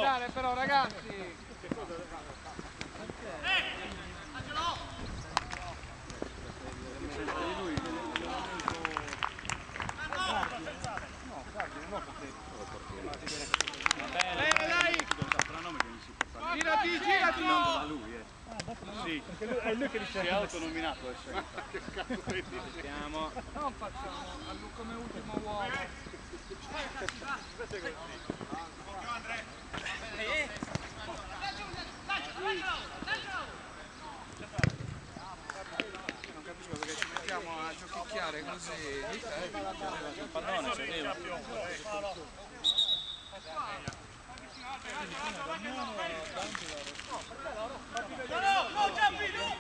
esagerare però, ragazzi. Bene, dai! Girati, girati! Sì, è lui che dice. Si è autonominato adesso. Che cazzo vedi? Non facciamo come ultimo uomo. Non capisco perché ci mettiamo a giochicchiare così. Il pallone c'è lì. No, Giampi, no!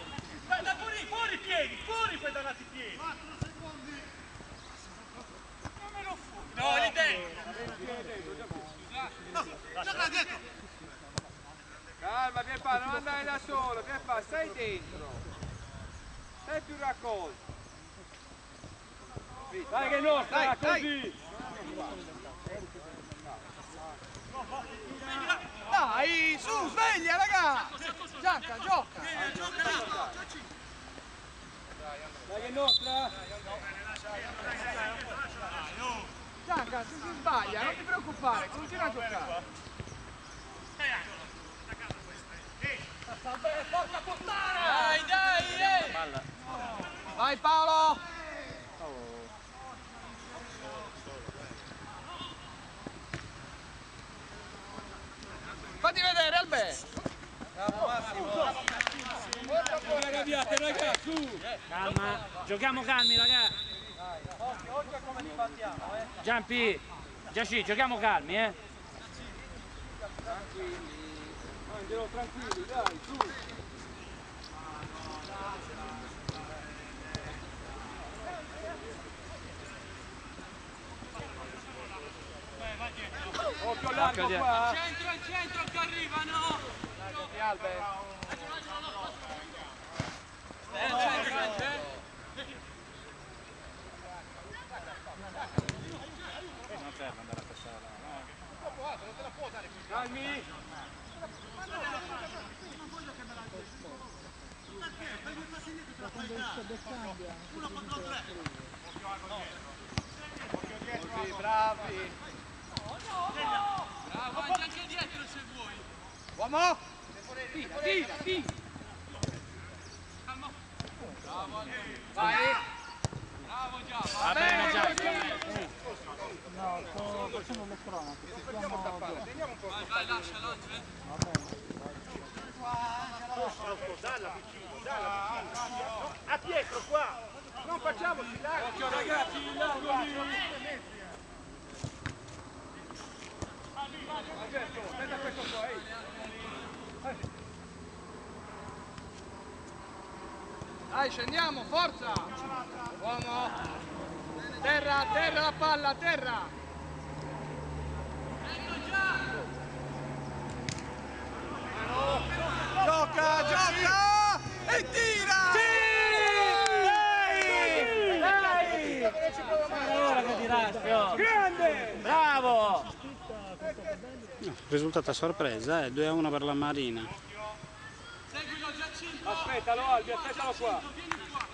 Da fuori i piedi, fuori quei dannati piedi! 4 secondi! Non me lo fuori! No, lì dentro! Gioca dietro! Calma, Pierpa, non andare da solo, Pierpa, stai dentro. Stai più raccolto. Dai che nostra, così! Dai, su, sveglia, raga! Gianca, gioca! Dai che nostra! Gianca, se si sbaglia, non ti preoccupare, continua a giocare. Forza portare! Dai, dai! Vai Paolo! Fatti vedere Alberto! Bravo Massimo! Ragazzi, calma, giochiamo calmi ragazzi! Oggi è come li battiamo, Giampi, Giaci, giochiamo calmi, Tranquilli. Angelo, tranquilli, dai, su! Occhio largo qua! Al centro che arrivano! Dai, Alberto! Non serve andare a passare là. Calmi! Uno contro tre! Così, bravi! Bravo, anche dietro se vuoi! Uomo! Tira, tira, tira! Vai! Bravo già! Va bene Giampi! No, sto facendo le cronache. Teniamo un po'. Vai, lascia, lancia! Dalla vicino! A Pietro qua! Non facciamoci largo! Occhio ragazzi, largo lì! Alberto, aspetta questo qua, Dai, scendiamo, forza! Uomo! Terra, terra la palla, terra! Gioca, gioca! E tira! Sì! Dai! Ora che dirà, grande! Bravo! Risultato a sorpresa, 2-1 per la Marina. Seguilo Giacinto! Aspettalo Albi, aspettalo qua! Vieni qua!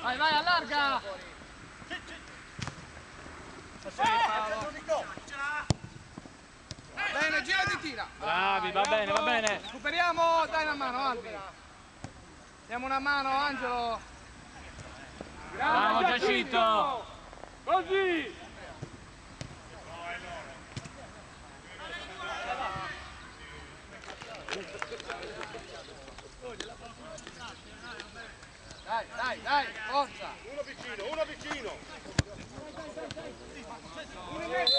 Vai, vai, allarga! Va bene, gira e tira! Bravi, va bene, va bene! Recuperiamo, dai una mano Albi! Diamo una mano Angelo! Bravo Giacinto! Così! Dai, dai, dai, forza! Uno vicino, uno vicino! Uno in mezzo!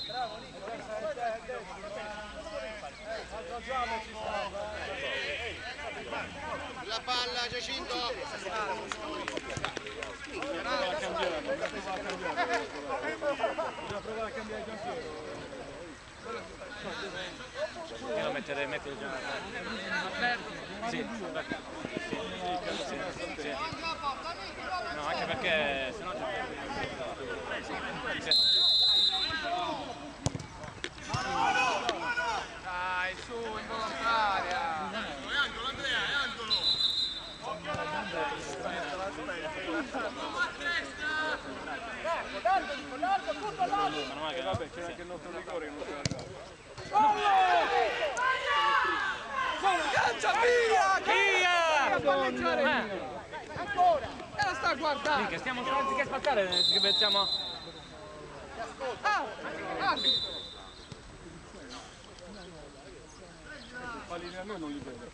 Bravo Nico! La palla Giacinto! Bisogna provare a cambiare il campione. Io lo metterei già. Sì, sì. No, anche perché sennò già. Dai, su, involontaria. Angolo, Andrea, è angolo. Vabbè, c'era anche il nostro rigore che non si andava. Caccia via! Ancora! E la sta guardando! Che stiamo anziché spazzare, che pensiamo. Pallini a noi non li vedo.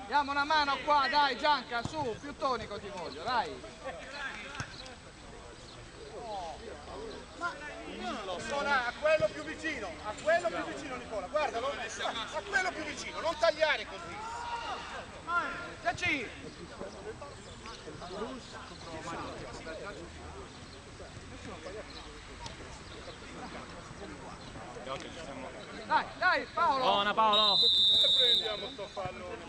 Diamo una mano qua, dai Gianca, su, più tonico ti voglio, dai! A quello più vicino, Nicola, guardalo, a quello più vicino, non tagliare così. Giaci! Dai, dai Paolo! Buona Paolo! Prendiamo sto pallone.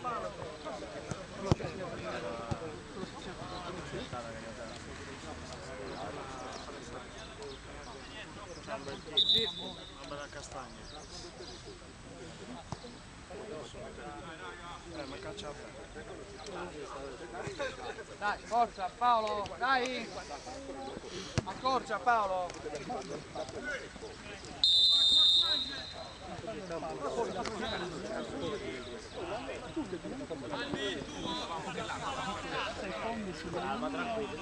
Bella castagna. Ma cacciata. Dai, forza Paolo, dai! Accorcia Paolo! Calma, tranquilli.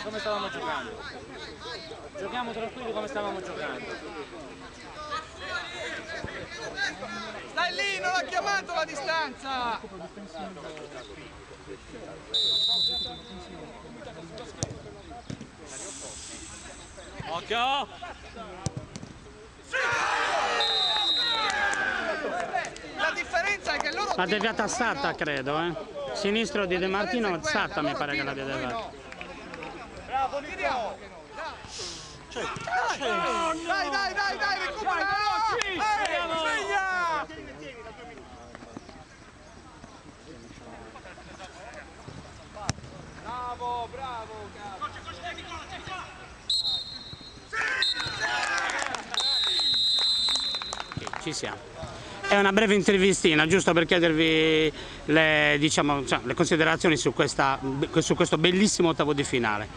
Come stavamo giocando? Giochiamo tranquilli come stavamo giocando. Stai lì, non ha chiamato la distanza! Occhio! La differenza è che loro... L'ha deviata Satta, credo, eh. Sinistro di De Martino, Satta mi pare che l'abbia deviata. Bravo, tiriamo! Dai, recupera! Segna! Bravo! Ci siamo. È una breve intervistina, giusto per chiedervi le, diciamo, le considerazioni su questo bellissimo ottavo di finale.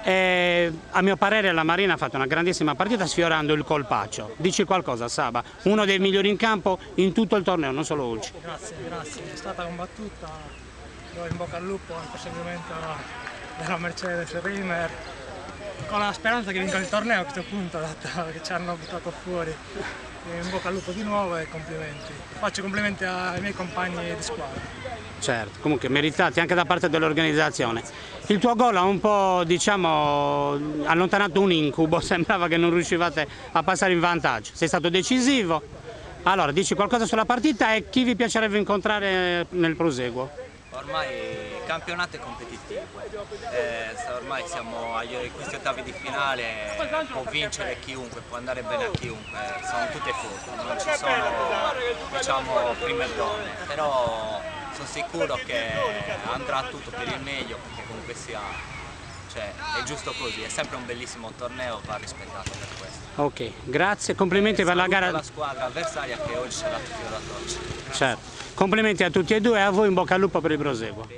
A mio parere la Marina ha fatto una grandissima partita sfiorando il colpaccio. Dici qualcosa Saba, uno dei migliori in campo in tutto il torneo, non solo Ulci. Grazie, è stata combattuta, do in bocca al lupo al perseguimento della Mercedes Rimer, con la speranza che vinca il torneo a questo punto, dato che ci hanno buttato fuori. In bocca al lupo di nuovo e complimenti. Faccio complimenti ai miei compagni di squadra. Certo, comunque meritati anche da parte dell'organizzazione. Il tuo gol ha un po', diciamo, allontanato un incubo, sembrava che non riuscivate a passare in vantaggio. Sei stato decisivo. Allora, dici qualcosa sulla partita e chi vi piacerebbe incontrare nel proseguo? Ormai il campionato è competitivo, ormai siamo a questi ottavi di finale, può vincere chiunque, può andare bene a chiunque, sono tutte foto, non ci sono diciamo prime donne, però sono sicuro che andrà tutto per il meglio perché comunque sia, cioè, è giusto così, è sempre un bellissimo torneo, va rispettato per questo. Ok, grazie, complimenti per la gara. La squadra avversaria che oggi c'è dato filo da torcere. Certo, complimenti a tutti e due e a voi in bocca al lupo per il proseguo.